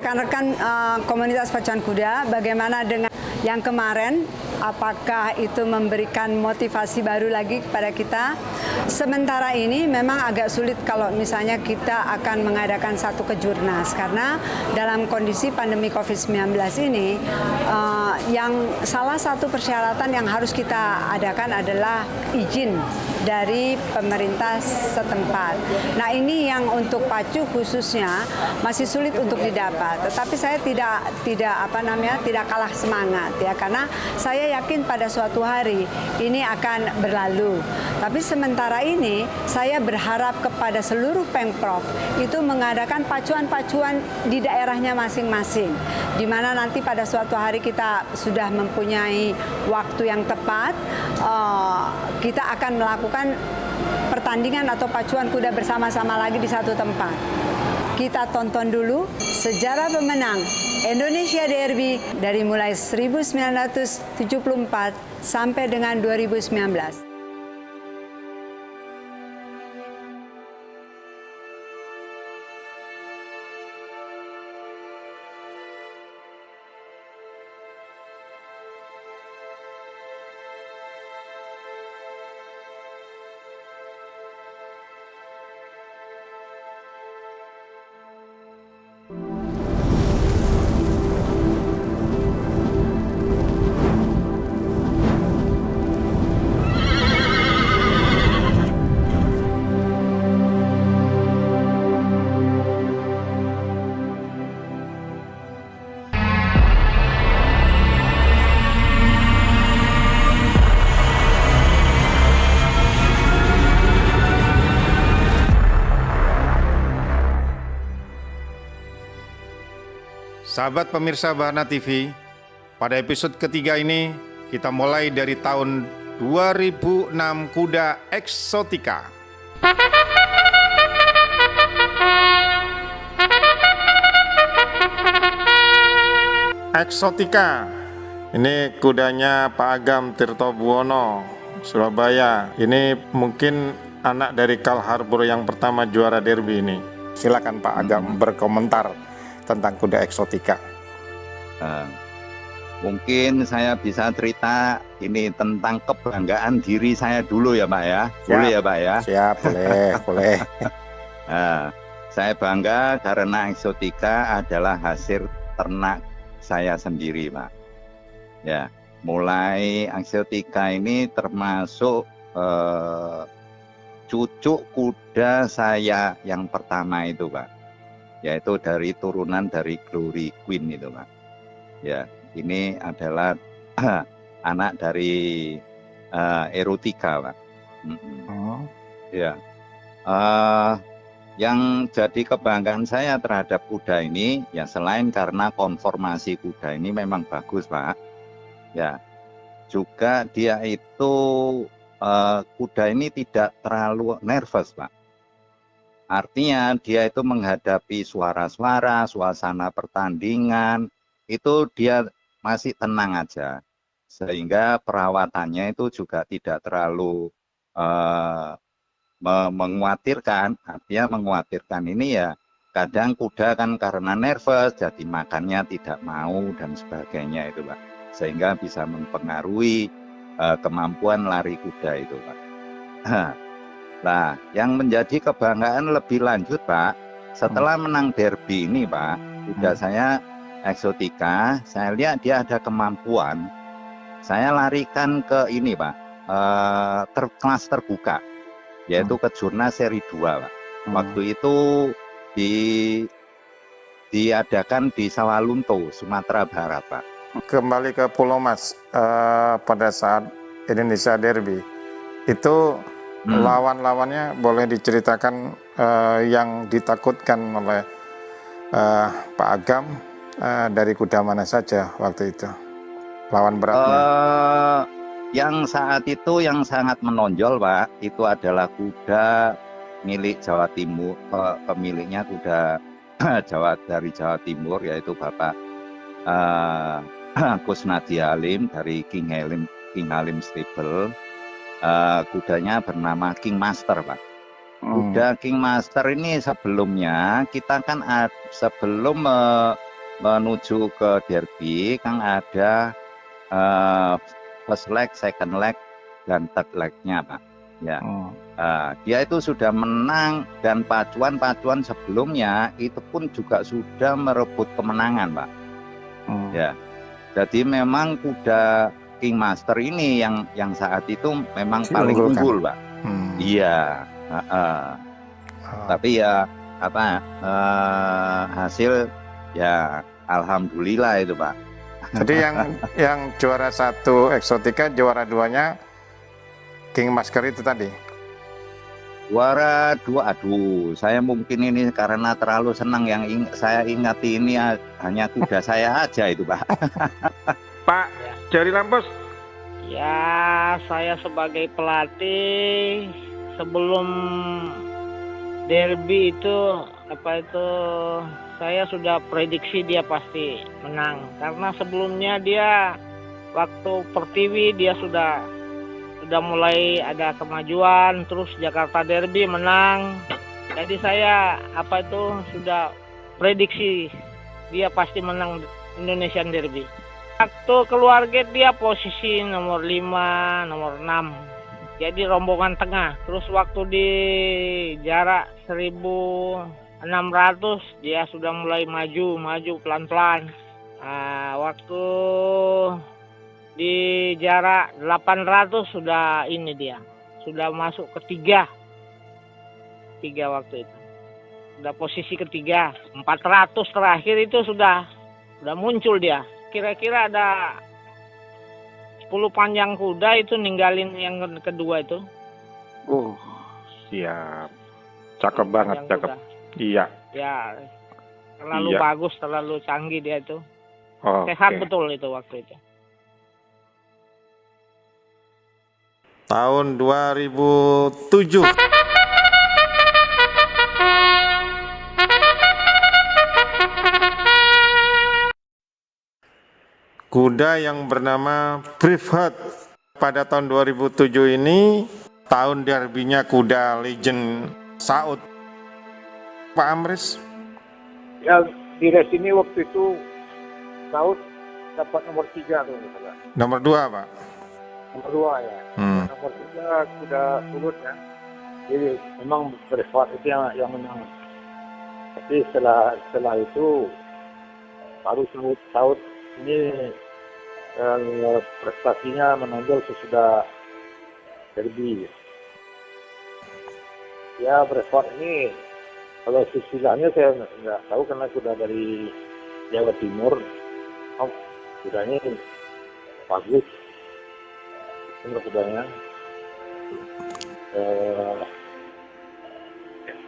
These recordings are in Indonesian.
rekan-rekan komunitas pacuan kuda, bagaimana dengan yang kemarin? Apakah itu memberikan motivasi baru lagi kepada kita? Sementara ini memang agak sulit kalau misalnya kita akan mengadakan satu kejurnas, karena dalam kondisi pandemi COVID-19 ini, yang salah satu persyaratan yang harus kita adakan adalah izin dari pemerintah setempat. Nah, ini yang untuk pacu khususnya masih sulit untuk didapat. Tetapi saya tidak kalah semangat ya, karena saya yakin pada suatu hari ini akan berlalu. Tapi sementara ini saya berharap kepada seluruh Pemprov itu mengadakan pacuan-pacuan di daerahnya masing-masing, di mana nanti pada suatu hari kita sudah mempunyai waktu yang tepat, kita akan melakukan pertandingan atau pacuan kuda bersama-sama lagi di satu tempat. Kita tonton dulu sejarah pemenang Indonesia Derby dari mulai 1974 sampai dengan 2019. Sahabat pemirsa Bahana TV, pada episode ketiga ini kita mulai dari tahun 2006 kuda eksotika. Eksotika, ini kudanya Pak Agam Tirtobuwono, Surabaya. Ini mungkin anak dari Kal Harbor yang pertama juara derby ini. Silakan Pak Agam berkomentar tentang kuda eksotika. Mungkin saya bisa cerita ini tentang kebanggaan diri saya dulu ya Pak ya. Boleh ya Pak ya? Siap, boleh. Saya bangga karena eksotika adalah hasil ternak saya sendiri Pak. Ya, mulai eksotika ini termasuk cucu kuda saya yang pertama itu Pak, yaitu dari turunan dari Glory Queen itu Pak. Ya, ini adalah anak dari Erotika Pak. Ya, yang jadi kebanggaan saya terhadap kuda ini ya selain karena konformasi kuda ini memang bagus Pak. Ya, juga dia itu kuda ini tidak terlalu nervous Pak. Artinya dia itu menghadapi suara-suara, suasana pertandingan, itu dia masih tenang aja. Sehingga perawatannya itu juga tidak terlalu mengkhawatirkan. Artinya mengkhawatirkan ini ya kadang kuda kan karena nervous, jadi makannya tidak mau dan sebagainya itu Pak. Sehingga bisa mempengaruhi kemampuan lari kuda itu Pak. Nah, yang menjadi kebanggaan lebih lanjut Pak, setelah menang derby ini Pak, kuda saya eksotika, saya lihat dia ada kemampuan, saya larikan ke ini Pak, kelas terbuka, yaitu kejurnas seri 2 Pak. Waktu itu diadakan di Sawalunto, Sumatera Barat Pak. Kembali ke Pulau Mas, pada saat Indonesia Derby, itu lawan-lawannya boleh diceritakan yang ditakutkan oleh Pak Agam dari kuda mana saja waktu itu? Lawan beratnya? Yang saat itu yang sangat menonjol Pak, itu adalah kuda milik Jawa Timur, pemiliknya kuda dari Jawa Timur, yaitu Bapak Kusnadi Halim dari King Halim Stable. Kudanya bernama King Master Pak. Kuda King Master ini sebelumnya kita kan sebelum menuju ke Derby kan ada first leg, second leg, dan third leg-nya, Pak. Ya, dia itu sudah menang dan pacuan-pacuan sebelumnya itu pun juga sudah merebut kemenangan, Pak. Ya, jadi memang kuda Kingmaster ini yang saat itu memang paling unggul, Pak. Iya. Tapi ya hasil ya alhamdulillah itu, Pak. Jadi yang juara 1 Exotica, juara 2-nya Kingmaster itu tadi. Juara 2, aduh, saya mungkin ini karena terlalu senang yang saya ingat ini hanya kuda saya aja itu, Pak. Pak Jari Lampos. Ya, saya sebagai pelatih sebelum Derby itu saya sudah prediksi dia pasti menang karena sebelumnya dia waktu Pertiwi dia sudah mulai ada kemajuan, terus Jakarta Derby menang. Jadi saya sudah prediksi dia pasti menang Indonesian Derby. Waktu keluar gate dia posisi nomor 5, nomor 6. Jadi rombongan tengah. Terus waktu di jarak 1.600 dia sudah mulai maju pelan-pelan. Waktu di jarak 800 sudah masuk ketiga waktu itu. Sudah posisi ketiga. 400 terakhir itu sudah muncul dia. Kira-kira ada 10 panjang kuda itu ninggalin yang kedua itu. Siap. Cakep banget, cakep. Iya. Ya, terlalu bagus, terlalu canggih dia itu. Sehat betul itu waktu itu. Tahun 2007. Kuda yang bernama Braveheart pada tahun 2007 ini tahun derbynya kuda legend Saud. Pak Amris? Ya, di race ini waktu itu Saud dapat nomor 3 tuh. Nomor 2, Pak? Nomor 2 ya. Nomor 3 kuda sulut ya. Jadi memang Braveheart itu yang menang. Tapi setelah itu baru Saud ini prestasinya menonjol sesudah Derby. Ya, Braveheart ini kalau istilahnya saya nggak tahu karena sudah dari Jawa Timur. Kudanya bagus. Kudanya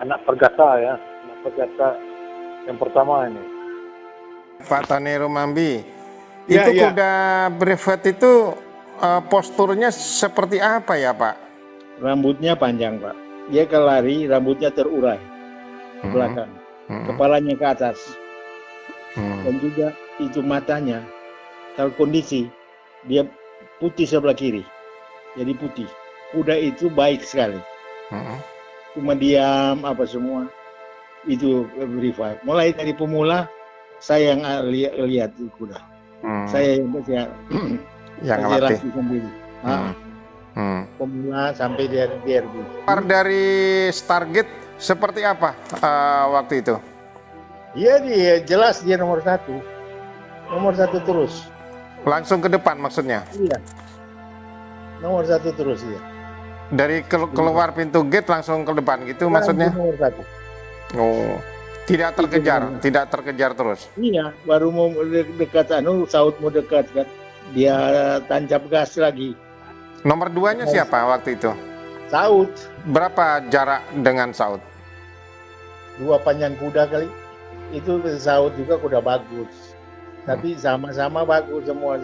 anak pergata ya, anak pergata yang pertama ini. Pak Tanero Mambi, itu kuda Braveheart itu posturnya seperti apa ya, Pak? Rambutnya panjang, Pak. Dia kalau lari rambutnya terurai ke belakang, kepalanya ke atas, dan juga itu matanya. Kalau kondisi dia putih sebelah kiri, jadi putih. Kuda itu baik sekali. Cuma diam apa semua itu Braveheart. Mulai dari pemula saya yang lihat kuda. Saya yang latih sendiri. Pemula sampai Derby. Dari Stargate seperti apa waktu itu? Dia jelas dia nomor 1 terus. Langsung ke depan maksudnya? Iya. Nomor 1 terus ya. Dari keluar pintu gate langsung ke depan gitu maksudnya? Nomor 1. Oh, tidak terkejar terus? Iya, baru mau dekat Saud mau dekat kan. Dia tancap gas lagi. Nomor 2-nya siapa waktu itu? Saud. Berapa jarak dengan Saud? 2 panjang kuda kali. Itu Saud juga kuda bagus. Tapi sama-sama bagus semua,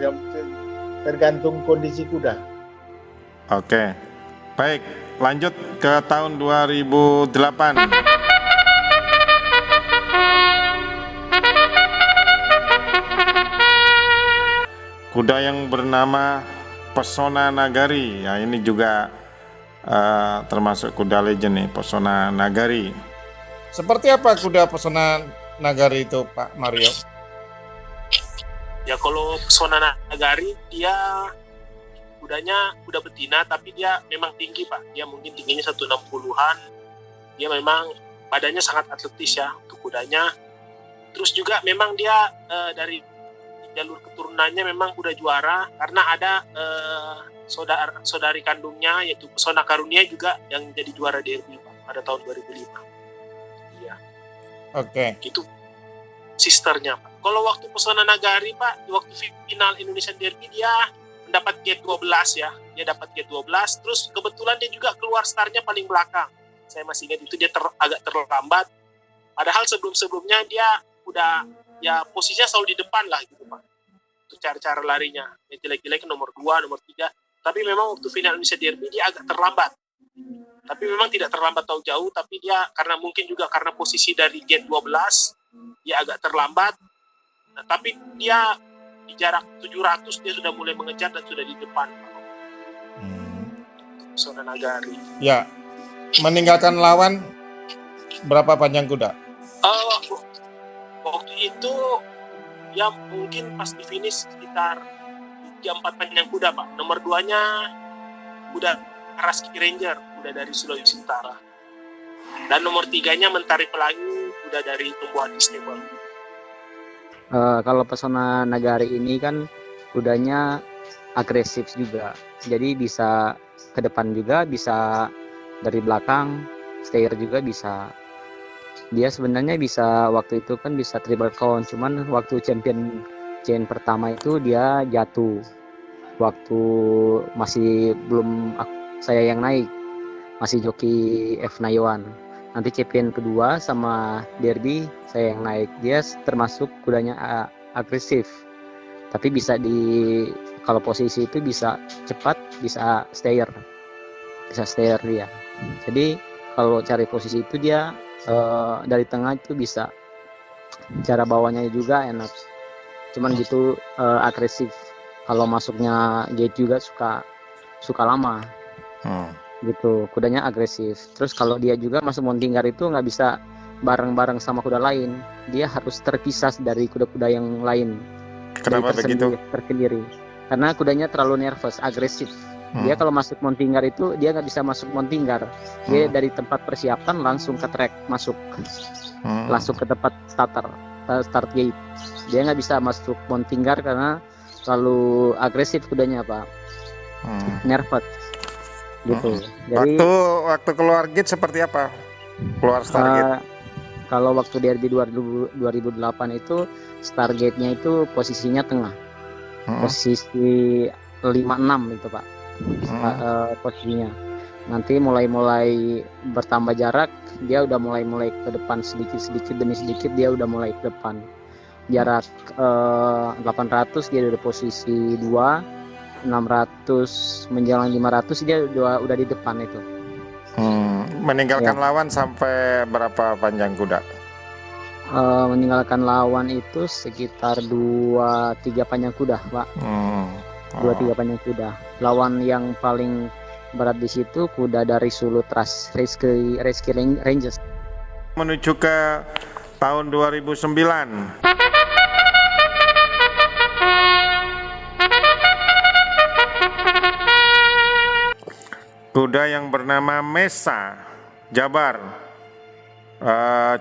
tergantung kondisi kuda. Oke. Baik, lanjut ke tahun 2008. Kuda yang bernama Pesona Nagari. Ya, ini juga termasuk kuda legend nih, Pesona Nagari. Seperti apa kuda Pesona Nagari itu, Pak Mario? Ya kalau Pesona Nagari dia kudanya kuda betina, tapi dia memang tinggi Pak. Dia mungkin tingginya 160-an. Dia memang badannya sangat atletis ya untuk kudanya. Terus juga memang dia dari jalur keturunannya memang udah juara karena ada saudari kandungnya yaitu Pesona Karunia juga yang jadi juara derby Pak pada tahun 2005. Iya. Oke. Itu sisternya Pak. Kalau waktu Pesona Nagari Pak, di waktu final Indonesian Derby dia mendapat gate 12 ya. Dia dapat gate 12, terus kebetulan dia juga keluar startnya paling belakang. Saya masih ingat itu dia agak terlambat. Padahal sebelum-sebelumnya dia udah ya posisinya selalu di depan lah gitu Pak. Untuk cara-cara larinya. Yang jelek-jelek nomor 2, nomor 3. Tapi memang waktu final Indonesia Derby dia agak terlambat. Tapi memang tidak terlambat tahu jauh, tapi dia mungkin juga karena posisi dari gate 12 dia agak terlambat. Nah, tapi dia di jarak 700 dia sudah mulai mengejar dan sudah di depan. Pesona Nagari. Ya, meninggalkan lawan berapa panjang kuda? Waktu itu ya mungkin pas di finish sekitar 3-4 panjang kuda Pak. Nomor 2-nya kuda Raski Ranger, kuda dari Sulawesi Utara. Dan nomor 3-nya Mentari Pelangi, kuda dari Tumbuhan Stable. Kalau Pesona Nagari ini kan kudanya agresif juga, jadi bisa ke depan juga, bisa dari belakang, steer juga bisa. Dia sebenarnya bisa waktu itu kan bisa triple crown, cuman waktu champion pertama itu dia jatuh. Waktu masih belum saya yang naik, masih joki F91. Nanti champion kedua sama derby saya yang naik. Dia termasuk kudanya agresif, tapi bisa kalau posisi itu bisa cepat, bisa steer dia. Jadi kalau cari posisi itu dia dari tengah itu bisa, cara bawanya juga enak. Cuman gitu agresif. Kalau masuknya gate juga suka lama. Gitu, kudanya agresif. Terus kalau dia juga masuk Montinggar itu nggak bisa bareng-bareng sama kuda lain, dia harus terpisah dari kuda-kuda yang lain. Kenapa begitu? Tersendiri. Karena kudanya terlalu nervous, agresif. Dia kalau masuk Montinggar itu dia nggak bisa masuk Montinggar. Dia dari tempat persiapan langsung ke track masuk, langsung ke tempat start gate. Dia nggak bisa masuk Montinggar karena terlalu agresif kudanya Pak, nervous. Gitu. Jadi waktu keluar gate seperti apa? Keluar start gate? Kalau waktu derby 2008 itu start gate-nya itu posisinya tengah. Posisi 5-6 itu Pak. Posisinya. Nanti mulai bertambah jarak, dia udah mulai ke depan sedikit demi sedikit, dia udah mulai ke depan. Jarak 800 dia udah posisi 2. 600 menjelang 500 dia udah di depan itu. Meninggalkan lawan sampai berapa panjang kuda? Meninggalkan lawan itu sekitar 2-3 panjang kuda Pak. 2-3 panjang kuda. Lawan yang paling berat di situ kuda dari Sulut Raski Rangers. Menuju ke tahun 2009. Kuda yang bernama Mesa, Jabar,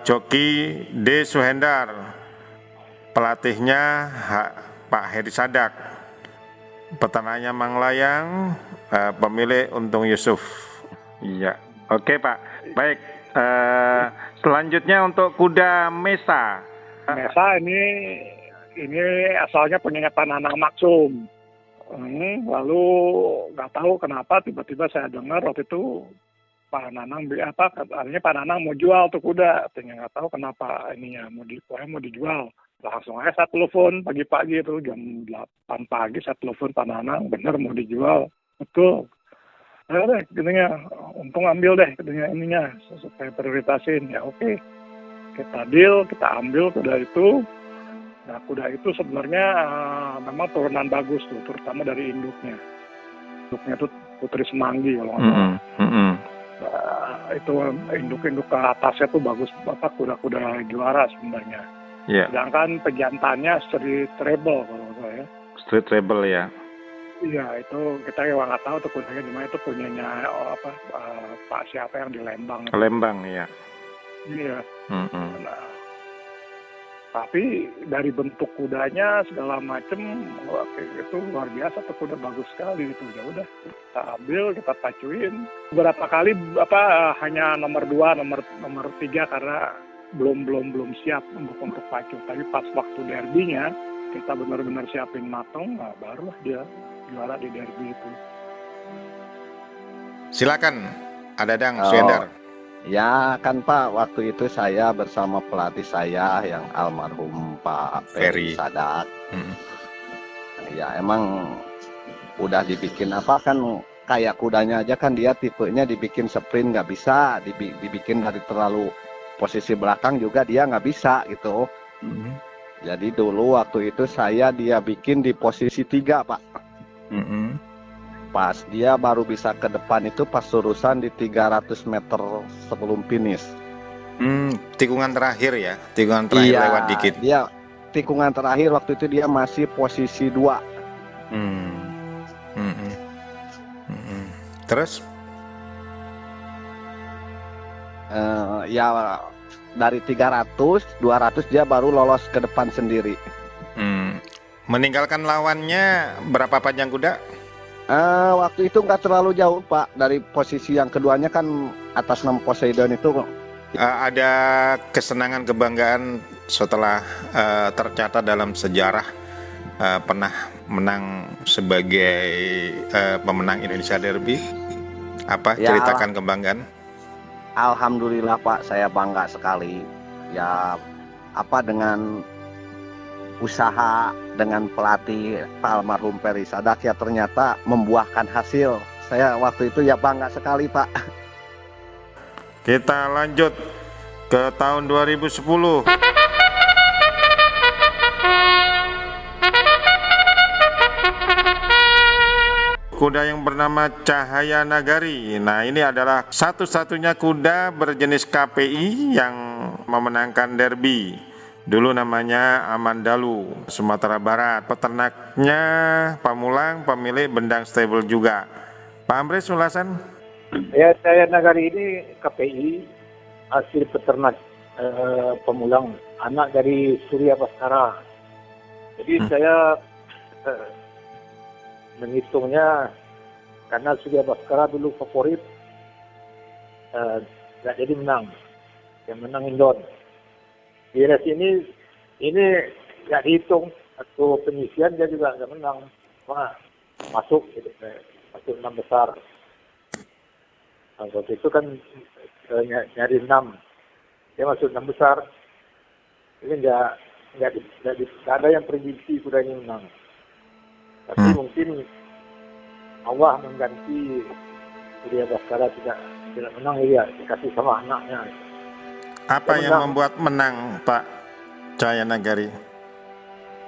joki D. Suhendar, pelatihnya Pak Heri Sadak, peternaknya Manglayang, pemilik Untung Yusuf. Iya, oke Pak. Baik, selanjutnya untuk kuda Mesa. Mesa ini asalnya penyanyi Pananang Maksum. Lalu nggak tahu kenapa tiba-tiba saya dengar waktu itu Pak Nanang katanya Pak Nanang mau jual tuh kuda, artinya nggak tahu kenapa ininya mau dijual. Langsung aja saya telepon pagi-pagi itu jam 8 pagi saya telepon Pak Nanang, bener mau dijual, betul. Deh, katanya Untung ambil deh katanya ininya supaya prioritasin. Ya oke. Kita deal, kita ambil kuda itu. Nah, kuda itu sebenarnya memang turunan bagus tuh, terutama dari induknya. Induknya itu Putri Semanggi kalau nggak salah. Itu induk-induk ke atasnya tuh bagus, kuda-kuda juara sebenarnya. Sedangkan pejantannya seri treble kalau nggak Street Rebel ya. Iya, itu kita juga nggak tahu tuh kudanya di mana, itu punyanya Pak siapa yang di Lembang. Lembang ya. Iya. Nah, tapi dari bentuk kudanya segala macem itu luar biasa tuh, kuda bagus sekali itu. Ya udah kita ambil, kita pacuin. Beberapa kali hanya nomor 2, nomor 3 karena belum siap untuk pacu. Tapi pas waktu derbynya kita benar-benar siapin matang, nah barulah dia juara di derby itu. Silakan, ada Dadang Suyendar. Ya kan Pak, waktu itu saya bersama pelatih saya yang almarhum Pak Ferry Sadat. Ya emang udah dibikin apa kan, kayak kudanya aja kan dia tipenya dibikin sprint nggak bisa, dibikin dari terlalu posisi belakang juga dia nggak bisa gitu. Jadi dulu waktu itu dia bikin di posisi 3 Pak. Pas dia baru bisa ke depan itu pas urusan di 300 meter sebelum finish. Tikungan terakhir ya, tikungan terakhir iya, lewat dikit. Dia tikungan terakhir waktu itu dia masih posisi 2. Terus? Ya dari 300, 200 dia baru lolos ke depan sendiri. Meninggalkan lawannya berapa panjang kuda? Waktu itu nggak terlalu jauh Pak, dari posisi yang keduanya kan atas nama Poseidon itu. Ada kesenangan, kebanggaan setelah tercatat dalam sejarah pernah menang sebagai pemenang Indonesia Derby. Apa Ya, ceritakan kebanggaan? Alhamdulillah Pak, saya bangga sekali. Ya dengan usaha dengan pelatih Pak almarhum Ferry Sadat ya ternyata membuahkan hasil. Saya waktu itu ya bangga sekali Pak. Kita lanjut ke tahun 2010. Kuda yang bernama Cahaya Nagari. Nah, ini adalah satu-satunya kuda berjenis KPI yang memenangkan derby. Dulu namanya Amandalu, Sumatera Barat. Peternaknya Pamulang, pemilik Bendang Stable juga. Pak Amres, ulasan? Ya, Cahaya Nagari ini KPI, hasil peternak Pamulang, anak dari Surya Baskara. Jadi saya menghitungnya karena Surya Baskara dulu favorit, nggak jadi menang. Yang menang Indon. Di race ini nggak dihitung, atau penyisian dia juga nggak menang, masuk 6 besar. Nah, waktu itu kan nyari 6, dia masuk 6 besar. Ini nggak ada yang prediksi kudanya menang. Tapi mungkin Allah mengganti Surya Baskara tidak menang, ya dikasih sama anaknya. Apa yang membuat menang Pak Cahaya Nagari?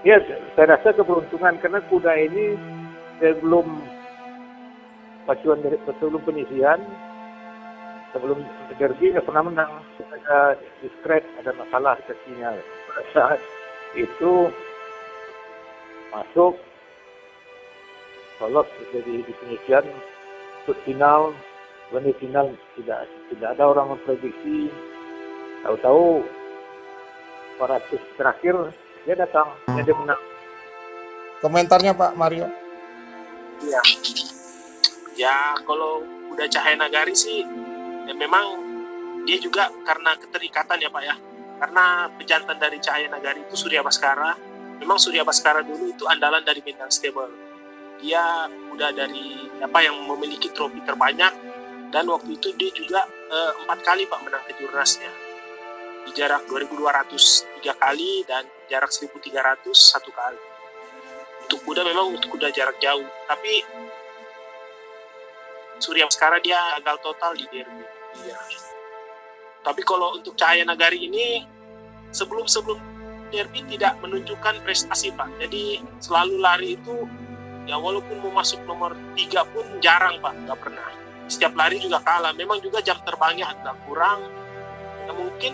Ya, saya rasa keberuntungan karena kuda ini sebelum penyisian, sebelum derby nggak pernah menang. Ada diskret, ada masalah kakinya. Pada saat itu masuk, lolos jadi di penyisian, untuk final, di final tidak ada orang memprediksi. Tahu-tahu pada race terakhir dia datang, dia menang. Komentarnya Pak Mario? Iya. Ya kalau udah Cahaya Nagari sih, ya memang dia juga karena keterikatan ya Pak ya. Karena pejantan dari Cahaya Nagari itu Surya Baskara. Memang Surya Baskara dulu itu andalan dari Bendang Stable. Dia udah dari yang memiliki trofi terbanyak, dan waktu itu dia juga 4 kali Pak menang kejurnasnya. Di jarak 2.200 3 kali dan jarak 1.300 1 kali. Untuk kuda memang untuk kuda jarak jauh, tapi Surya Baskara dia gagal total di derby. Iya. Tapi kalau untuk Cahaya Nagari ini sebelum derby tidak menunjukkan prestasi Pak. Jadi selalu lari itu ya walaupun mau masuk nomor 3 pun jarang Pak, nggak pernah. Setiap lari juga kalah. Memang juga jam terbangnya agak kurang. Ya mungkin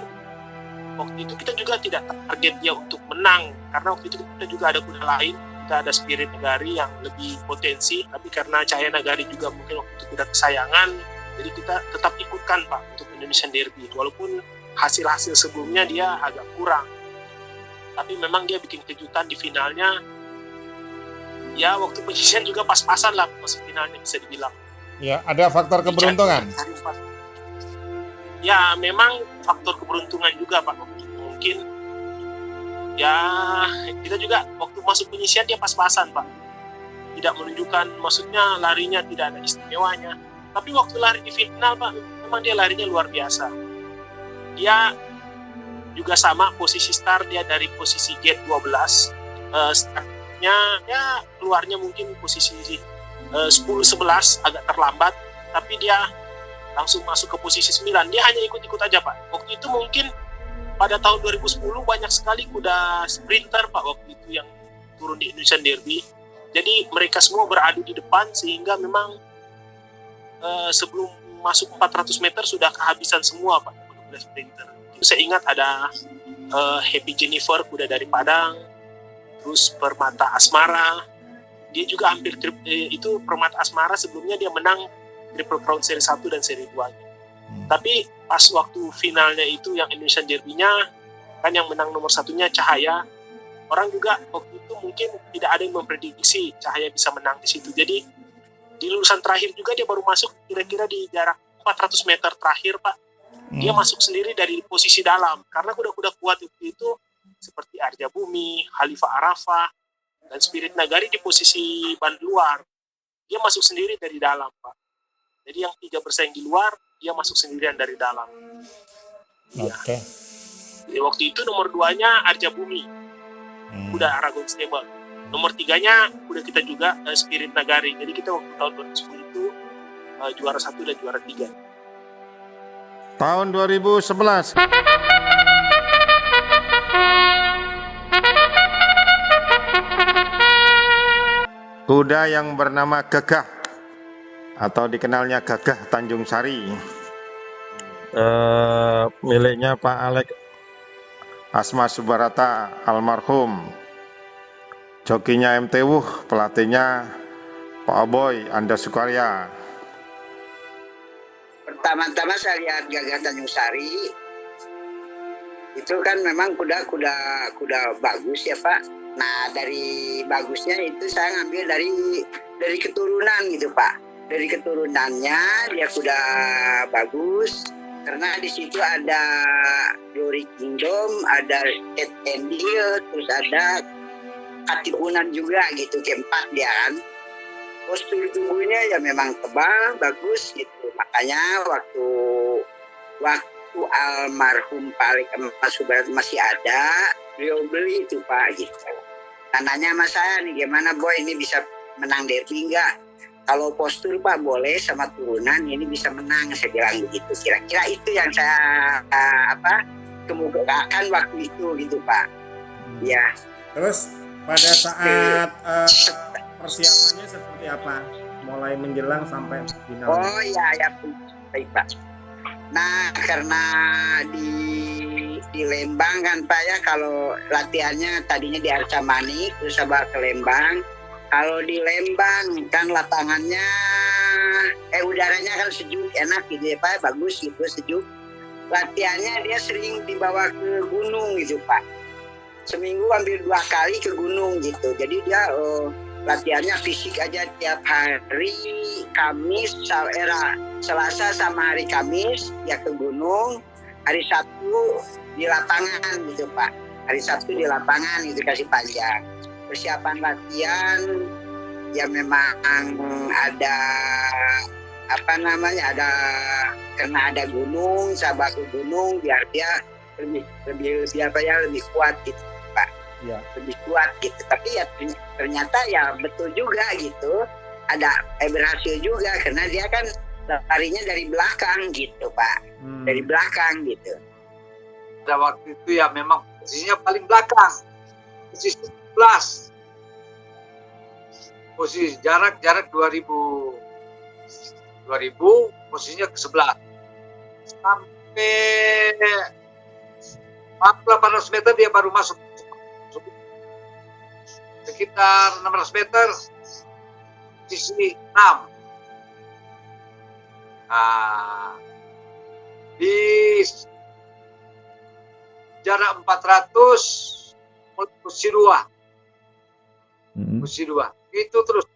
waktu itu kita juga tidak target dia untuk menang, karena waktu itu kita juga ada kuda lain, kita ada Spirit Nagari yang lebih potensi, tapi karena Cahaya Nagari juga mungkin waktu itu kuda kesayangan, jadi kita tetap ikutkan Pak untuk Indonesian Derby, walaupun hasil-hasil sebelumnya dia agak kurang, tapi memang dia bikin kejutan di finalnya. Ya waktu penyisian juga pas-pasan lah masuk finalnya, bisa dibilang. Ya, ada faktor keberuntungan. Ya memang faktor keberuntungan juga Pak. Mungkin ya kita juga waktu masuk penyisian dia pas-pasan Pak. Tidak menunjukkan, maksudnya larinya tidak ada istimewanya. Tapi waktu lari di final Pak, memang dia larinya luar biasa. Dia juga sama posisi start, dia dari posisi gate 12. Startnya ya keluarnya mungkin posisi 10-11 agak terlambat, tapi dia langsung masuk ke posisi 9. Dia hanya ikut-ikut aja Pak. Waktu itu mungkin pada tahun 2010 banyak sekali kuda sprinter Pak waktu itu yang turun di Indonesian Derby. Jadi mereka semua beradu di depan, sehingga memang sebelum masuk 400 meter sudah kehabisan semua Pak kuda sprinter. Itu saya ingat ada Happy Jennifer kuda dari Padang, terus Permata Asmara. Dia juga hampir itu Permata Asmara sebelumnya dia menang Triple Crown seri 1 dan seri 2-nya. Tapi pas waktu finalnya itu yang Indonesian Derby-nya kan yang menang nomor 1-nya Cahaya. Orang juga waktu itu mungkin tidak ada yang memprediksi Cahaya bisa menang di situ. Jadi di lulusan terakhir juga dia baru masuk kira-kira di jarak 400 meter terakhir Pak. Dia masuk sendiri dari posisi dalam karena kuda-kuda kuat itu seperti Arja Bumi, Khalifah Arafah, dan Spirit Nagari di posisi ban luar. Dia masuk sendiri dari dalam Pak. Jadi yang 3 bersaing di luar, dia masuk sendirian dari dalam. Oke. Jadi waktu itu nomor 2-nya Arja Bumi, kuda Aragon Stable. Nomor 3-nya kuda kita juga Spirit Nagari. Jadi kita waktu tahun 2010 itu juara 1 dan juara 3. Tahun 2011. Kuda yang bernama Gagah atau dikenalnya Gagah Tanjung Sari, miliknya Pak Alek Asma Subarata almarhum, jokinya MT Wuh, pelatihnya Pak Aboy Anda Sukarya. Pertama-tama saya lihat Gagah Tanjung Sari itu kan memang kuda bagus ya Pak. Nah dari bagusnya itu saya ngambil dari keturunan gitu Pak. Dari keturunannya dia kuda bagus karena di situ ada Glory Kingdom, ada Ed Endil, terus ada Katipunan juga gitu, keempat dia kan. Postur tubuhnya ya memang tebal, bagus gitu. Makanya waktu almarhum Pak Alek Mas Subarat masih ada, beliau beli itu Pak gitu. Nanya sama saya nih, gimana Boy ini bisa menang derby enggak? Kalau postur Pak boleh, sama turunan ini bisa menang, saya bilang begitu. Kira-kira itu yang saya kemukakan waktu itu gitu Pak. Ya. Terus pada saat persiapannya seperti apa? Mulai menjelang sampai final. Oh ya baik Pak. Nah karena di Lembang kan Pak ya, kalau latihannya tadinya di Arca Manik terus saya ke Lembang. Kalau di Lembang kan lapangannya udaranya kan sejuk, enak gitu ya Pak, bagus gitu, sejuk. Latihannya dia sering dibawa ke gunung gitu Pak. Seminggu hampir 2 kali ke gunung gitu. Jadi dia latihannya fisik aja tiap hari Kamis, Selasa sama hari Kamis dia ke gunung, hari Sabtu di lapangan gitu Pak. Hari Sabtu di lapangan gitu kasih panjang. Persiapan latihan ya memang ada karena ada gunung, sahabat gunung biar dia lebih kuat gitu Pak. Ya. Lebih kuat gitu. Tapi ya ternyata ya betul juga gitu. Ada berhasil juga karena dia kan larinya dari belakang gitu Pak. Dari belakang gitu. Pada waktu itu ya memang posisinya paling belakang. Posisi 11. Posisi jarak 2000 posisinya ke 11. Sampai 800 meter dia baru masuk. Sekitar 600 meter sisi 6. Nah, di jarak 400 posisi 2. Posisi 2. Itu terus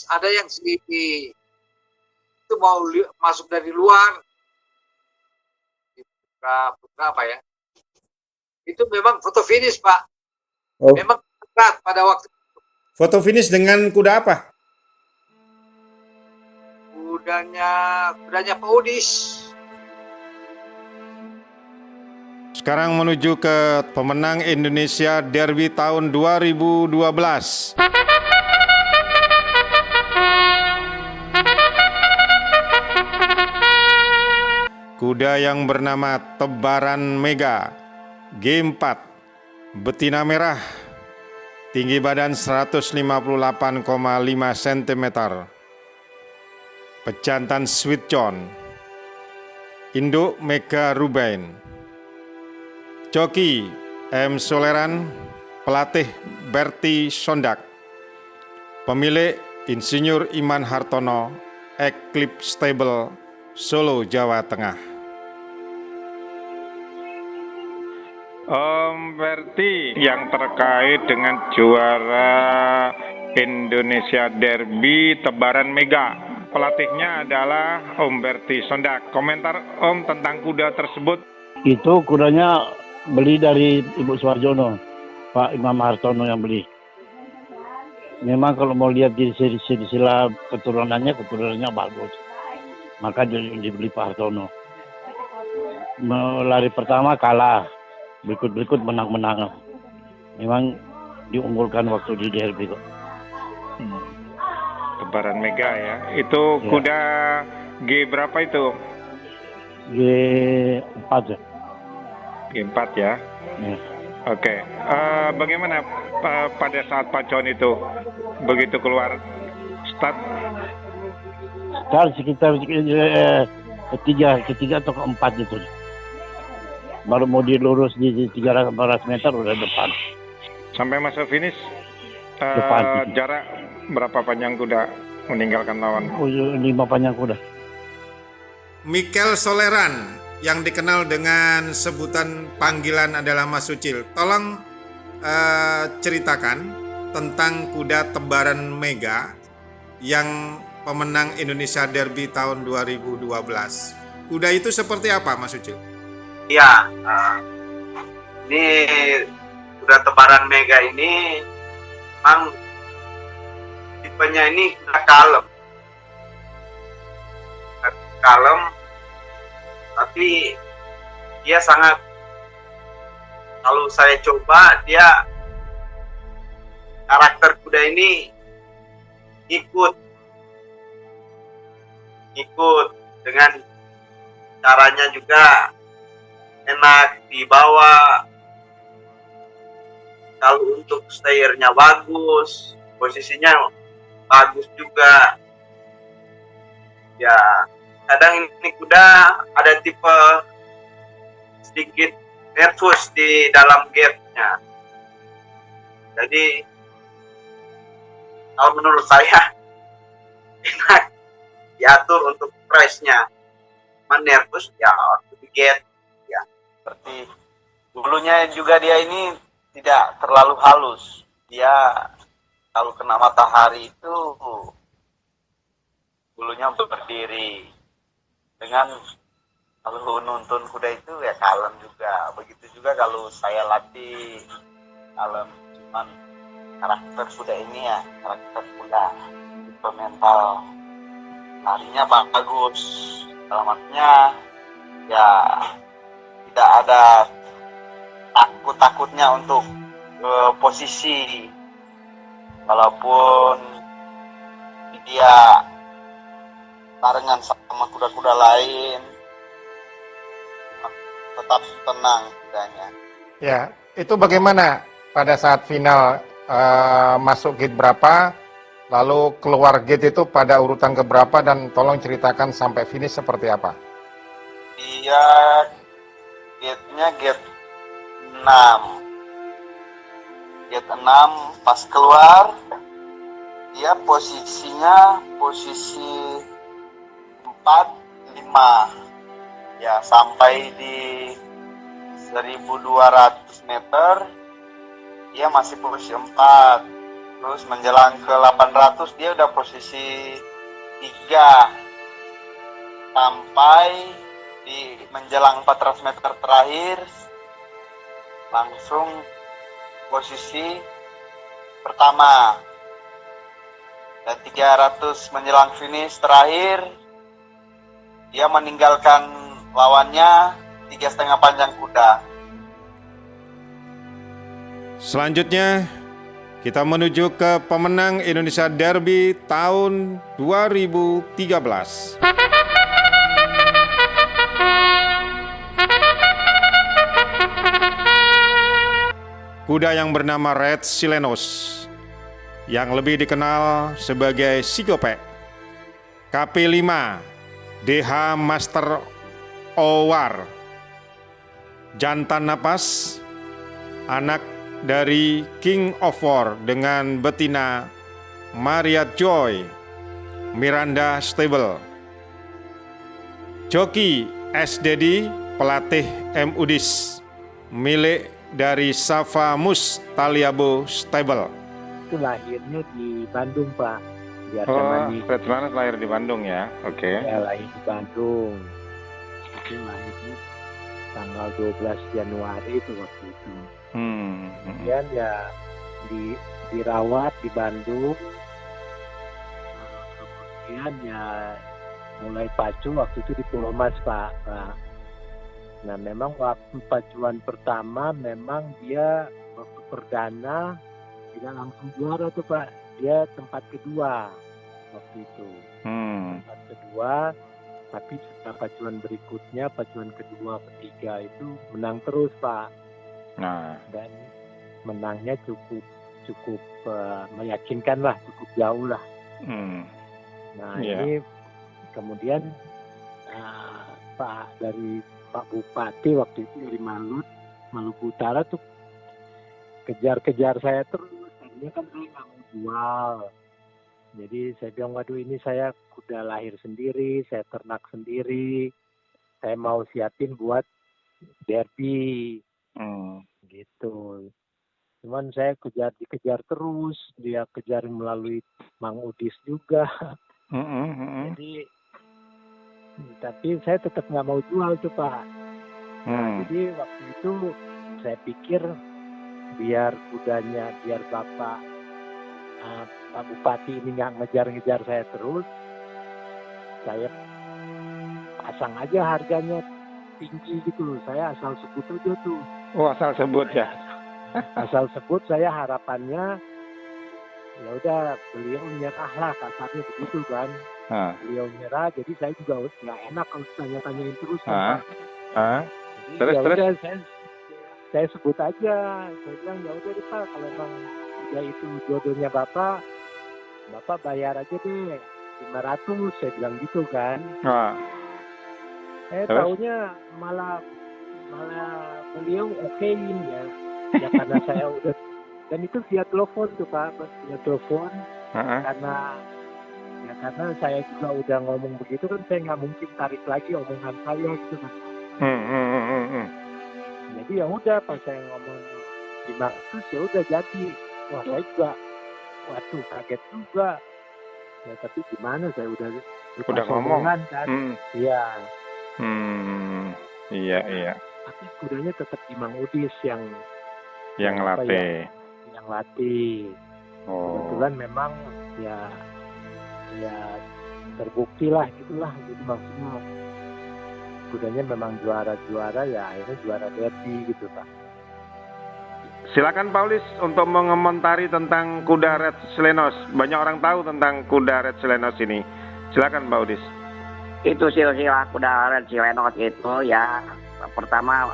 ada yang itu mau masuk dari luar. Berapa ya? Itu memang foto finish, Pak. Oh. Memang berat pada waktu itu. Foto finish dengan kuda apa? Kudanya Pak Udis. Sekarang menuju ke pemenang Indonesia Derby tahun 2012. Kuda yang bernama Tebaran Mega, G4, betina merah, tinggi badan 158,5 cm, pejantan Sweet John, induk Mega Rubain, joki M. Soleran, pelatih Berti Sondak, pemilik Insinyur Iman Hartono, Eclipse Stable, Solo, Jawa Tengah. Om Berti, yang terkait dengan juara Indonesia Derby Tebaran Mega, pelatihnya adalah Om Berti Sondak. Komentar Om tentang kuda tersebut? Itu kudanya beli dari Ibu Suwarjono, Pak Imam Hartono yang beli. Memang kalau mau lihat di silsilah keturunannya bagus. Maka dibeli Pak Hartono. Lari pertama kalah, berikut menang-menang. Memang diunggulkan waktu di derby kok. Tebaran Mega ya. Itu kuda G berapa itu? G4 ya. G4 ya. Oke. Bagaimana pada saat Pak John itu begitu keluar start? Sekitar ketiga atau keempat itu. Baru mau dilurus di 300 meter udah depan. Sampai masuk finish, depan. Jarak berapa panjang kuda meninggalkan lawan? 5 panjang kuda. Mikel Soleran, yang dikenal dengan sebutan panggilan adalah Mas Sucil. Tolong ceritakan tentang kuda Tebaran Mega yang pemenang Indonesia Derby tahun 2012. Kuda itu seperti apa, Mas Sucil? Ya, ini kuda Tebaran Mega ini memang tipenya ini kuda kalem, tapi dia sangat, kalau saya coba, dia karakter kuda ini ikut dengan caranya juga enak dibawa. Kalau untuk stayernya bagus, posisinya bagus juga. Ya, kadang ini kuda ada tipe sedikit nervous di dalam gate-nya. Jadi kalau menurut saya enak diatur untuk price-nya. Nervous ya di gate ya. Seperti bulunya juga dia ini tidak terlalu halus. Dia kalau kena matahari itu bulunya berdiri. Dengan kalau nuntun kuda itu ya kalem juga. Begitu juga kalau saya latih kalem, cuman karakter kuda ini ya karakter kuda tipe mental larinya bagus, alamatnya ya tidak ada takutnya untuk posisi, walaupun dia barengan sama kuda-kuda lain tetap tenang kudanya. Ya, itu bagaimana pada saat final masuk gate berapa, lalu keluar gate itu pada urutan keberapa, dan tolong ceritakan sampai finish seperti apa? Dia gate-nya gate Gate 6 pas keluar dia posisinya posisi 4, 5 ya, sampai di 1200 meter dia masih posisi 4, terus menjelang ke 800 dia udah posisi 3, sampai di menjelang 400 meter terakhir langsung posisi pertama, dan 300 menjelang finish terakhir dia meninggalkan lawannya 3,5 panjang kuda. Selanjutnya kita menuju ke pemenang Indonesia Derby tahun 2013. Kuda yang bernama Red Silenos, yang lebih dikenal sebagai Sigope, KP5 DH Master Owar, jantan napas, anak dari King of War dengan betina Maria Joy, Miranda Stable. Joki S. Dedi, pelatih M. Udis, milik dari Safa Mus Taliabo Stable. Itu lahirnya di Bandung, Pak. Di Oh, Arsamani. Red Silenos lahir di Bandung ya? Oke. Ya, lahir di Bandung. Itu lahirnya tanggal 12 Januari itu waktu itu. Kemudian ya dirawat di Bandung. Kemudian ya mulai pacu waktu itu di Pulau Mas, Pak. Nah, memang waktu pacuan pertama memang dia waktu perdana tidak langsung juara tuh, Pak. Dia tempat kedua waktu itu. Tempat kedua, tapi setelah pacuan berikutnya, pacuan kedua, ketiga itu menang terus, Pak. Nah, Dan menangnya cukup meyakinkan lah, cukup jauh lah. Nah, ini kemudian Pak Bupati waktu itu dari Maluku Utara tuh kejar-kejar saya terus. Tadinya kan saya nggak mau jual. Jadi saya bilang, waduh ini saya kuda lahir sendiri, saya ternak sendiri. Saya mau siapin buat derby. Gitu. Cuman saya dikejar terus. Dia kejar melalui Mang Udis juga. Jadi tapi saya tetap nggak mau jual tuh, Pak. Nah, jadi waktu itu saya pikir biar Bapak Pak Bupati ini nggak ngejar-ngejar saya terus, saya pasang aja harganya tinggi gitu. Saya asal sebut aja tuh. Oh, asal sebut ya? Asal sebut, saya harapannya ya udah beliau nyerah lah, kasarnya begitu kan. Beliau nyerah, jadi saya juga nggak enak kalau tanya-tanyain terus kan, Pak. Jadi ya udah saya sebut aja. Saya bilang ya udah deh, Pak, kalau emang ya itu jodohnya Bapak bayar aja deh 500, saya bilang gitu kan. Taunya malah beliau okein ya karena saya udah, dan itu via telepon tuh, Pak, via telepon. Karena saya juga udah ngomong begitu kan, saya nggak mungkin tarik lagi omongan saya gitu kan. Jadi ya udah, pas saya ngomong 500 ya udah jadi. Wah, saya juga waduh kaget juga. Ya tapi gimana, saya udah ngomong kan. Iya. Iya. Tapi kudanya tetap di Mang Udis yang ngelatih. Yang latih. Kebetulan memang ya terbukti lah gitulah, gitu maksudnya kudanya memang juara ya, akhirnya juara derby gitu, Pak. Silakan Paulis untuk mengomentari tentang kuda Red Silenos. Banyak orang tahu tentang kuda Red Silenos ini. Silakan Paulis. Itu silsilah kuda Red Silenos itu ya pertama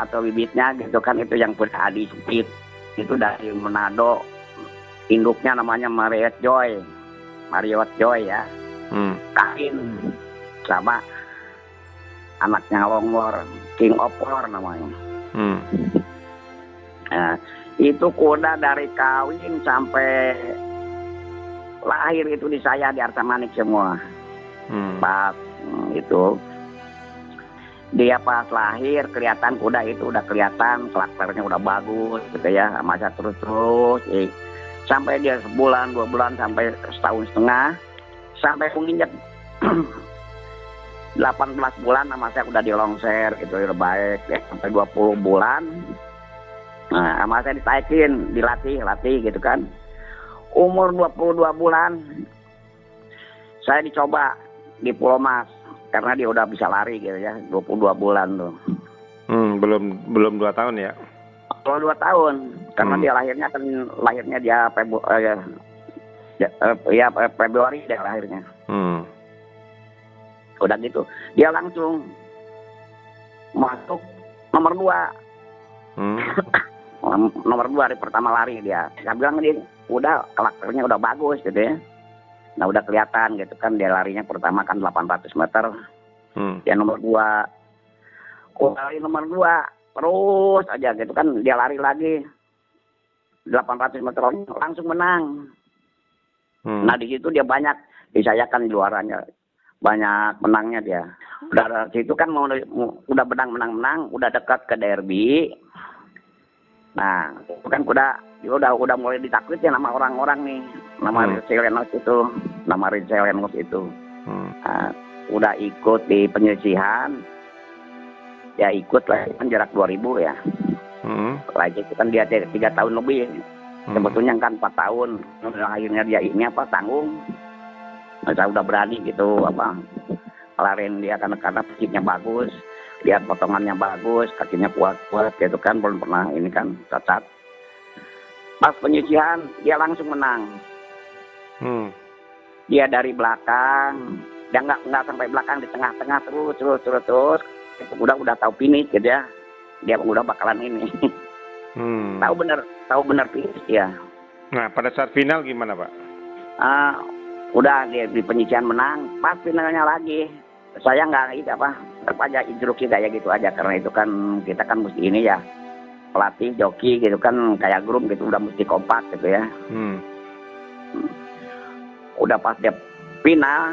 atau bibitnya gitu kan, itu yang kuda Adi Supit itu dari Manado. Induknya namanya Marriott Joy ya. Kain sama anaknya Longlor, King of War namanya. Nah, itu kuda dari kawin sampai lahir itu di saya di Arca Manik semua. Pas itu dia pas lahir kelihatan kuda itu udah kelihatan karakternya udah bagus gitu ya, masa terus sampai dia sebulan 2 bulan sampai setahun setengah sampai menginjak 18 bulan sama saya udah dilongser gitu udah baik ya, sampai 20 bulan. Nah, sama saya ditaikin, dilatih gitu kan. Umur 22 bulan saya dicoba di Pulau Mas karena dia udah bisa lari gitu ya, 22 bulan tuh. Belum 2 tahun ya? Kalau 2 tahun karena dia lahirnya dia Februari dia lahirnya. Udah gitu dia langsung masuk nomor 2. Nomor 2 hari pertama lari dia. Saya bilang dia udah karakternya udah bagus gitu ya. Nah udah kelihatan gitu kan dia larinya pertama kan 800 meter. Dia nomor 2. Lari nomor 2 terus aja gitu kan dia lari lagi 800 meter langsung menang. Nah di situ dia banyak disayakan di luarannya. Banyak menangnya dia. Udah situ kan udah menang, udah dekat ke derby. Nah, itu kan kuda udah mulai ditakutin sama orang-orang nih, nama Rincelenus itu. Nah, udah ikut di penyisihan, ya ikut lah kan jarak 2000 ya. Lagi itu kan dia 3 tahun lebih, sebetulnya kan 4 tahun. Akhirnya dia ini tanggung. Nah, saya udah berani gitu kelarin dia karena fisiknya bagus. Lihat potongannya bagus, kakinya kuat-kuat gitu kan, belum pernah ini kan cacat. Pas penyisihan dia langsung menang. Dia dari belakang, dia nggak sampai belakang, di tengah-tengah terus. Udah tahu finish gitu ya. Dia udah bakalan ini. Tahu bener finish ya. Nah pada saat final gimana Pak? Udah dia di penyisihan menang, pas finalnya lagi. Saya nggak aja instruksi kayak gitu aja karena itu kan kita kan mesti ini ya pelatih joki gitu kan kayak grup gitu udah mesti kompak gitu ya. Udah pas dia final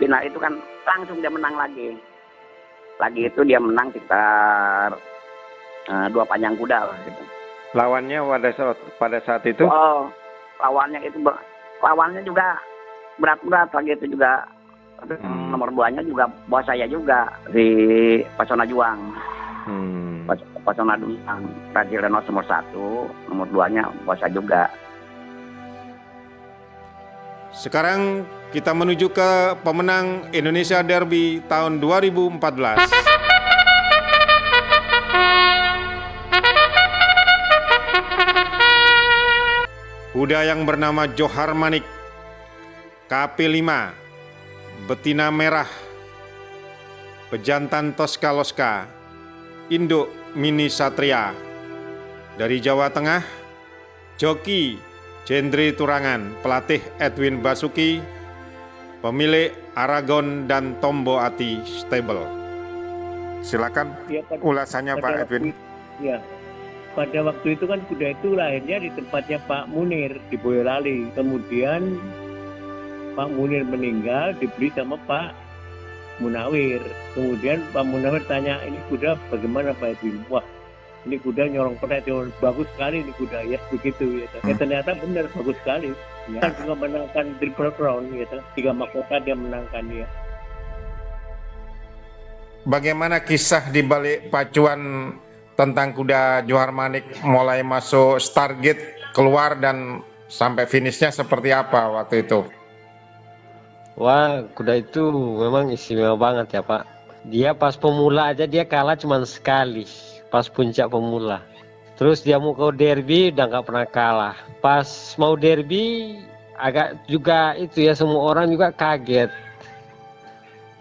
itu kan langsung dia menang lagi itu dia menang sekitar 2 panjang kuda lah gitu. Lawannya pada saat itu? Lawannya juga berat lagi itu juga. Nomor 2-nya juga bos saya juga di Pesona Juang. Pesona Juang, Rincelenus nomor 1, nomor 2-nya bos saya juga. Sekarang kita menuju ke pemenang Indonesia Derby tahun 2014. Kuda yang bernama Johar Manik, KP5, betina merah, pejantan Toska-Loska, induk Mini Satria. Dari Jawa Tengah, joki Jendri Turangan, pelatih Edwin Basuki, pemilik Aragon dan Tombo Ati Stable. Silakan ulasannya Pak Edwin. Pada waktu itu kan kuda itu lahirnya di tempatnya Pak Munir di Boyolali. Kemudian Pak Munir meninggal, dibeli sama Pak Munawir. Kemudian Pak Munawir tanya, ini kuda bagaimana Pak Edwin? Wah, ini kuda nyorong pedet, bagus sekali ini kuda, ya begitu. Ya. Ternyata benar, bagus sekali. Ya. Kan juga menangkan Triple Crown, ya. 3 mahkota dia menangkan ya. Bagaimana kisah di balik pacuan tentang kuda Johar Manik mulai masuk start gate, keluar dan sampai finishnya seperti apa waktu itu? Wah, kuda itu memang istimewa banget ya Pak. Dia pas pemula aja dia kalah cuma sekali, pas puncak pemula. Terus dia mau ke derby udah nggak pernah kalah. Pas mau derby agak juga itu ya, semua orang juga kaget.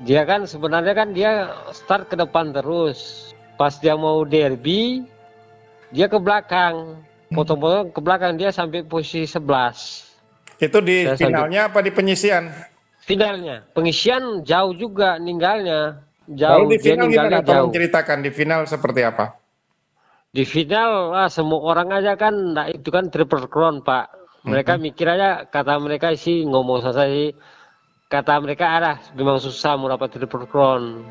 Dia kan sebenarnya kan dia start ke depan terus. Pas dia mau derby dia ke belakang, potong-potong ke belakang, dia sampai posisi 11. Itu di finalnya apa di penyisian? finalnya. Pengisian jauh juga ninggalnya. Lalu Jauh, di dia final ninggalnya gimana? Tolong jauh. ceritakan di final seperti apa? Di final lah semua orang aja kan, nah itu kan triple crown Pak. Mereka mikir aja, kata mereka sih ngomong saya sih, kata mereka ada memang susah mau dapat triple crown.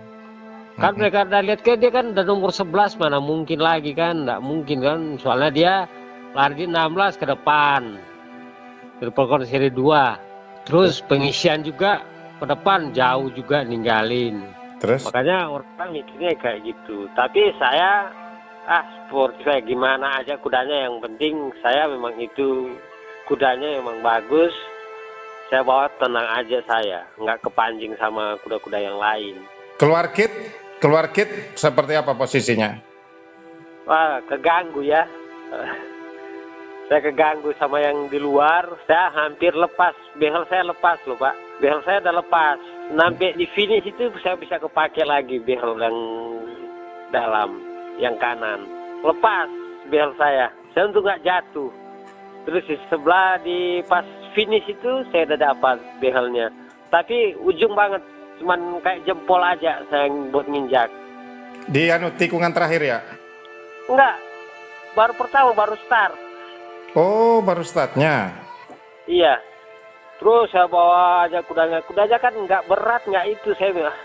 Kan mereka udah lihat kan dia kan udah nomor 11, mana mungkin lagi kan, nggak mungkin kan, soalnya dia lari di 16 ke depan. Triple crown seri 2. Terus pengisian juga ke depan jauh juga ninggalin. Terus? Makanya orang mikirnya kayak gitu. Tapi saya sportif kayak gimana aja kudanya, yang penting saya memang itu kudanya memang bagus. Saya bawa tenang aja, saya nggak kepancing sama kuda-kuda yang lain. Keluar kit seperti apa posisinya? Wah, keganggu ya. Saya keganggu sama yang di luar. Saya hampir lepas, behel saya lepas loh Pak. Behel saya udah lepas. Sampai di finish itu saya bisa kepake lagi behel yang dalam, yang kanan. Lepas behel saya untuk nggak jatuh. Terus di sebelah di pas finish itu saya udah dapat behelnya. Tapi ujung banget, cuman kayak jempol aja saya buat nginjak. Di tikungan terakhir ya? Enggak, baru pertama, baru start. Oh, baru startnya. Iya. Terus saya bawa aja kudanya kan nggak berat, nggak itu saya bilang.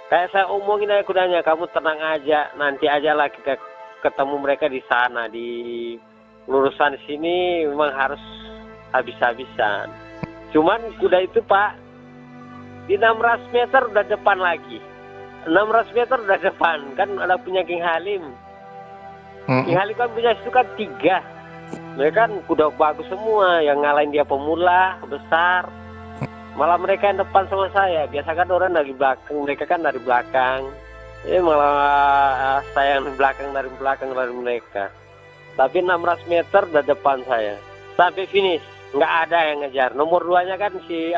Kayak saya omongin aja kudanya, kamu tenang aja, nanti aja lah kita ketemu mereka di sana, di lurusan sini memang harus habis-habisan. Cuman kuda itu Pak, di 600 meter udah depan lagi. 600 meter udah depan, kan ada punya King Halim. King Halim kan punya itu kan 3. Mereka kan kuda bagus semua, yang ngalahin dia pemula, besar. Malah mereka yang depan sama saya. Biasa kan orang dari belakang, mereka kan dari belakang. Malah saya yang belakang dari mereka. Tapi 600 meter udah depan saya. Sampai finish, nggak ada yang ngejar. Nomor 2-nya kan si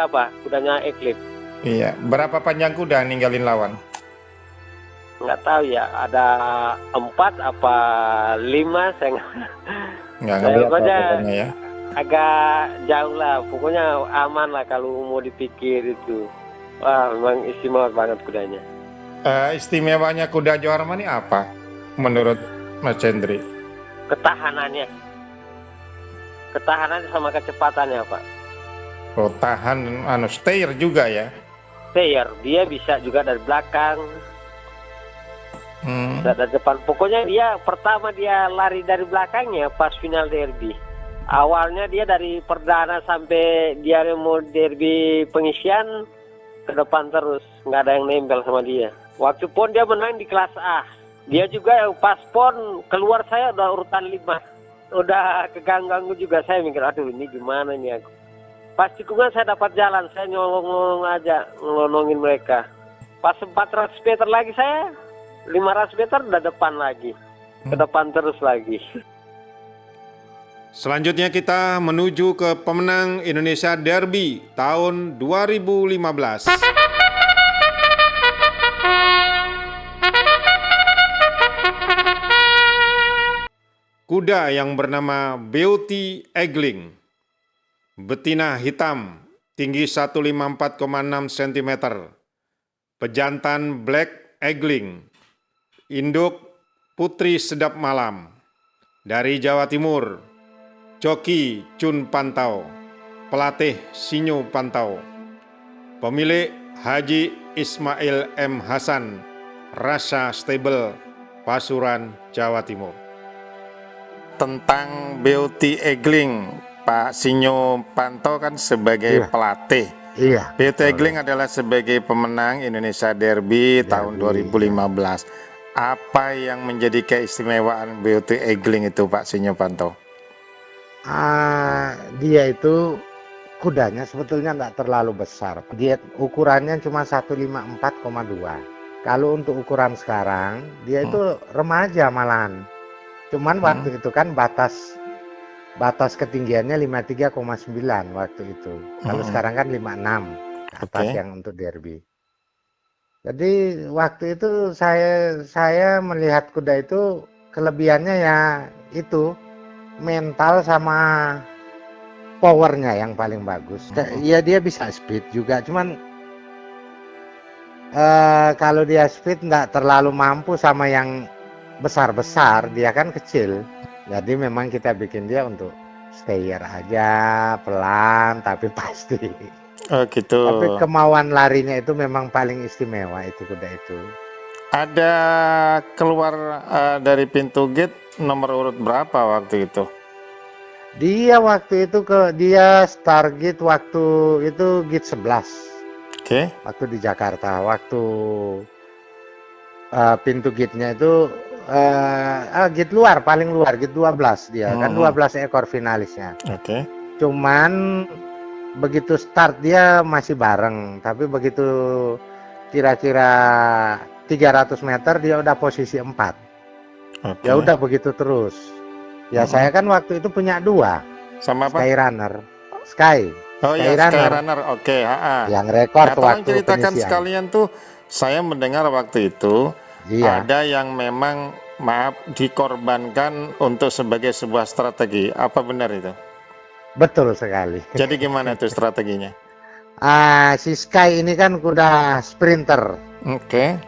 kudanya Eclipse. Iya, berapa panjang kuda ninggalin lawan? Nggak tahu ya, ada 4 apa 5, saya nggak ngeliat pokoknya ya. Agak jauh lah, pokoknya aman lah kalau mau dipikir itu. Wah, memang istimewa banget kudanya. Istimewanya kuda Johar Mani apa menurut Mas Cendri? Ketahanannya sama kecepatannya Pak. Oh, tahan, stayer juga ya? Stayer, dia bisa juga dari belakang, bisa dari depan. Pokoknya dia pertama dia lari dari belakangnya pas final derby. Awalnya dia dari perdana sampai dia mau derby pengisian ke depan terus, nggak ada yang nempel sama dia. Waktu pon dia menang di kelas A. Dia juga yang pas pon keluar saya udah urutan 5. Udah keganggu juga, saya mikir aduh ini gimana nih aku. Pas tikungan saya dapat jalan, saya nyolong aja ngelonongin mereka. Pas 400 meter lagi saya 500 meter udah depan lagi. Ke depan terus lagi. Selanjutnya kita menuju ke pemenang Indonesia Derby tahun 2015. Kuda yang bernama Beauty Egling, betina hitam, tinggi 154,6 cm, pejantan Black Egling, induk Putri Sedap Malam, dari Jawa Timur, joki Cun Pantau, pelatih Sinyo Pantau, pemilik Haji Ismail M. Hasan, Rasa Stable, Pasuruan, Jawa Timur. Tentang Beauty Egling, Pak Sinyo Pantau kan sebagai pelatih. Iya. Beauty Egling adalah sebagai pemenang Indonesia Derby tahun 2015. Apa yang menjadi keistimewaan Beauty Egling itu, Pak Sinyo Pantau? Dia itu kudanya sebetulnya nggak terlalu besar. Dia ukurannya cuma 154,2. Kalau untuk ukuran sekarang, dia itu remaja malahan. Cuman waktu itu kan batas ketinggiannya 53,9 waktu itu. Kalau sekarang kan 56 ke atas yang untuk derby. Jadi waktu itu saya melihat kuda itu kelebihannya ya itu mental sama powernya yang paling bagus. Ya dia bisa speed juga, cuman kalau dia speed nggak terlalu mampu sama yang besar-besar, dia kan kecil. Jadi memang kita bikin dia untuk stayer aja, pelan tapi pasti. Oh gitu. Tapi kemauan larinya itu memang paling istimewa itu kuda itu. Ada keluar dari pintu gate nomor urut berapa waktu itu? Dia waktu itu dia start gate waktu itu gate 11. Oke. Waktu di Jakarta, waktu pintu gate-nya itu gate luar, paling luar, gate 12 dia. Kan 12 ekor finalisnya. Oke. Cuman begitu start dia masih bareng, tapi begitu kira-kira 300 meter dia udah posisi 4. Ya udah begitu terus. Ya saya kan waktu itu punya 2. Sama apa? Skyrunner. Sky. Oh ya, Skyrunner. Oke, Yang rekor nah, tolong waktu ceritakan penyisian. sekalian tuh, saya mendengar waktu itu Iya. ada yang memang maaf dikorbankan untuk sebagai sebuah strategi. Apa benar itu? Betul sekali. Jadi gimana tuh strateginya? Si Sky ini kan kuda sprinter. Oke.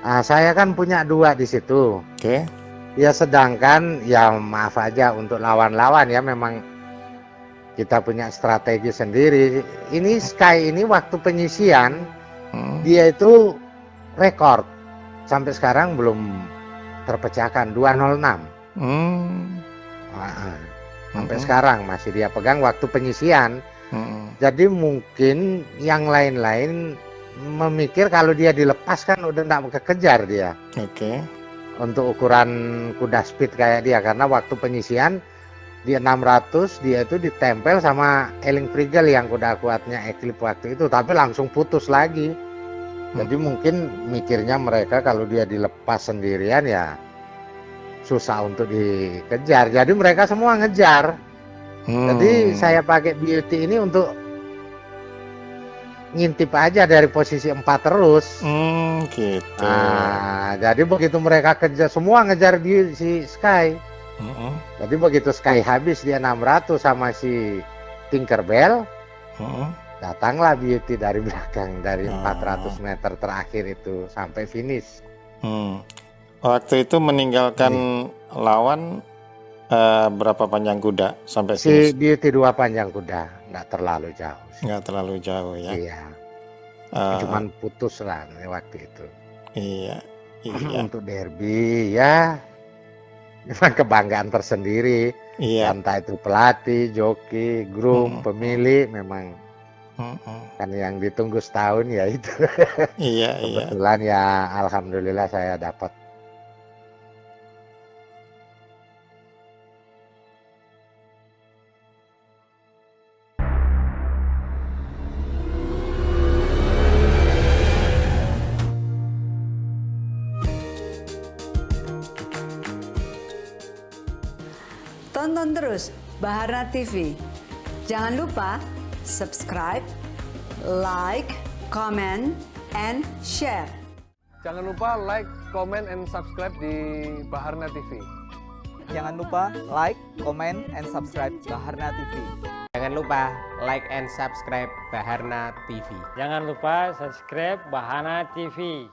Saya kan punya 2 di situ. Oke. Ya sedangkan ya maaf aja untuk lawan-lawan ya memang kita punya strategi sendiri. Ini Sky ini waktu penyisian dia itu rekor sampai sekarang belum terpecahkan 206. Sampai sekarang masih dia pegang waktu penyisian. Jadi mungkin yang lain-lain memikir kalau dia dilepas kan udah nggak kekejar dia. Oke. Untuk ukuran kuda speed kayak dia, karena waktu penyisian dia 600 dia itu ditempel sama Eling Frigel yang kuda kuatnya Eclipse waktu itu, tapi langsung putus lagi. Jadi mungkin mikirnya mereka kalau dia dilepas sendirian ya susah untuk dikejar. Jadi mereka semua ngejar. Jadi saya pakai beauty ini untuk ngintip aja dari posisi 4 terus. Gitu. Nah, jadi begitu mereka kejar, semua ngejar si Sky. Jadi begitu Sky habis dia 600 sama si Tinkerbell, datanglah Beauty dari belakang dari 400 meter terakhir itu sampai finish. Waktu itu meninggalkan lawan berapa panjang kuda sampai Si finish? Beauty 2 panjang kuda, nggak terlalu jauh. Nggak terlalu jauh ya. Iya. Cuman putus lah waktu itu. Iya. Untuk derby ya memang kebanggaan tersendiri. Iya. Entah itu pelatih, joki, groom, pemilik, memang kan yang ditunggu setahun ya itu. Iya. Kebetulan ya alhamdulillah saya dapat. Tonton terus Baharna TV. Jangan lupa subscribe, like, comment, and share. Jangan lupa like, comment, and subscribe di Baharna TV. Jangan lupa like, comment, and subscribe Baharna TV. Jangan lupa like and subscribe Baharna TV. Jangan lupa subscribe Baharna TV.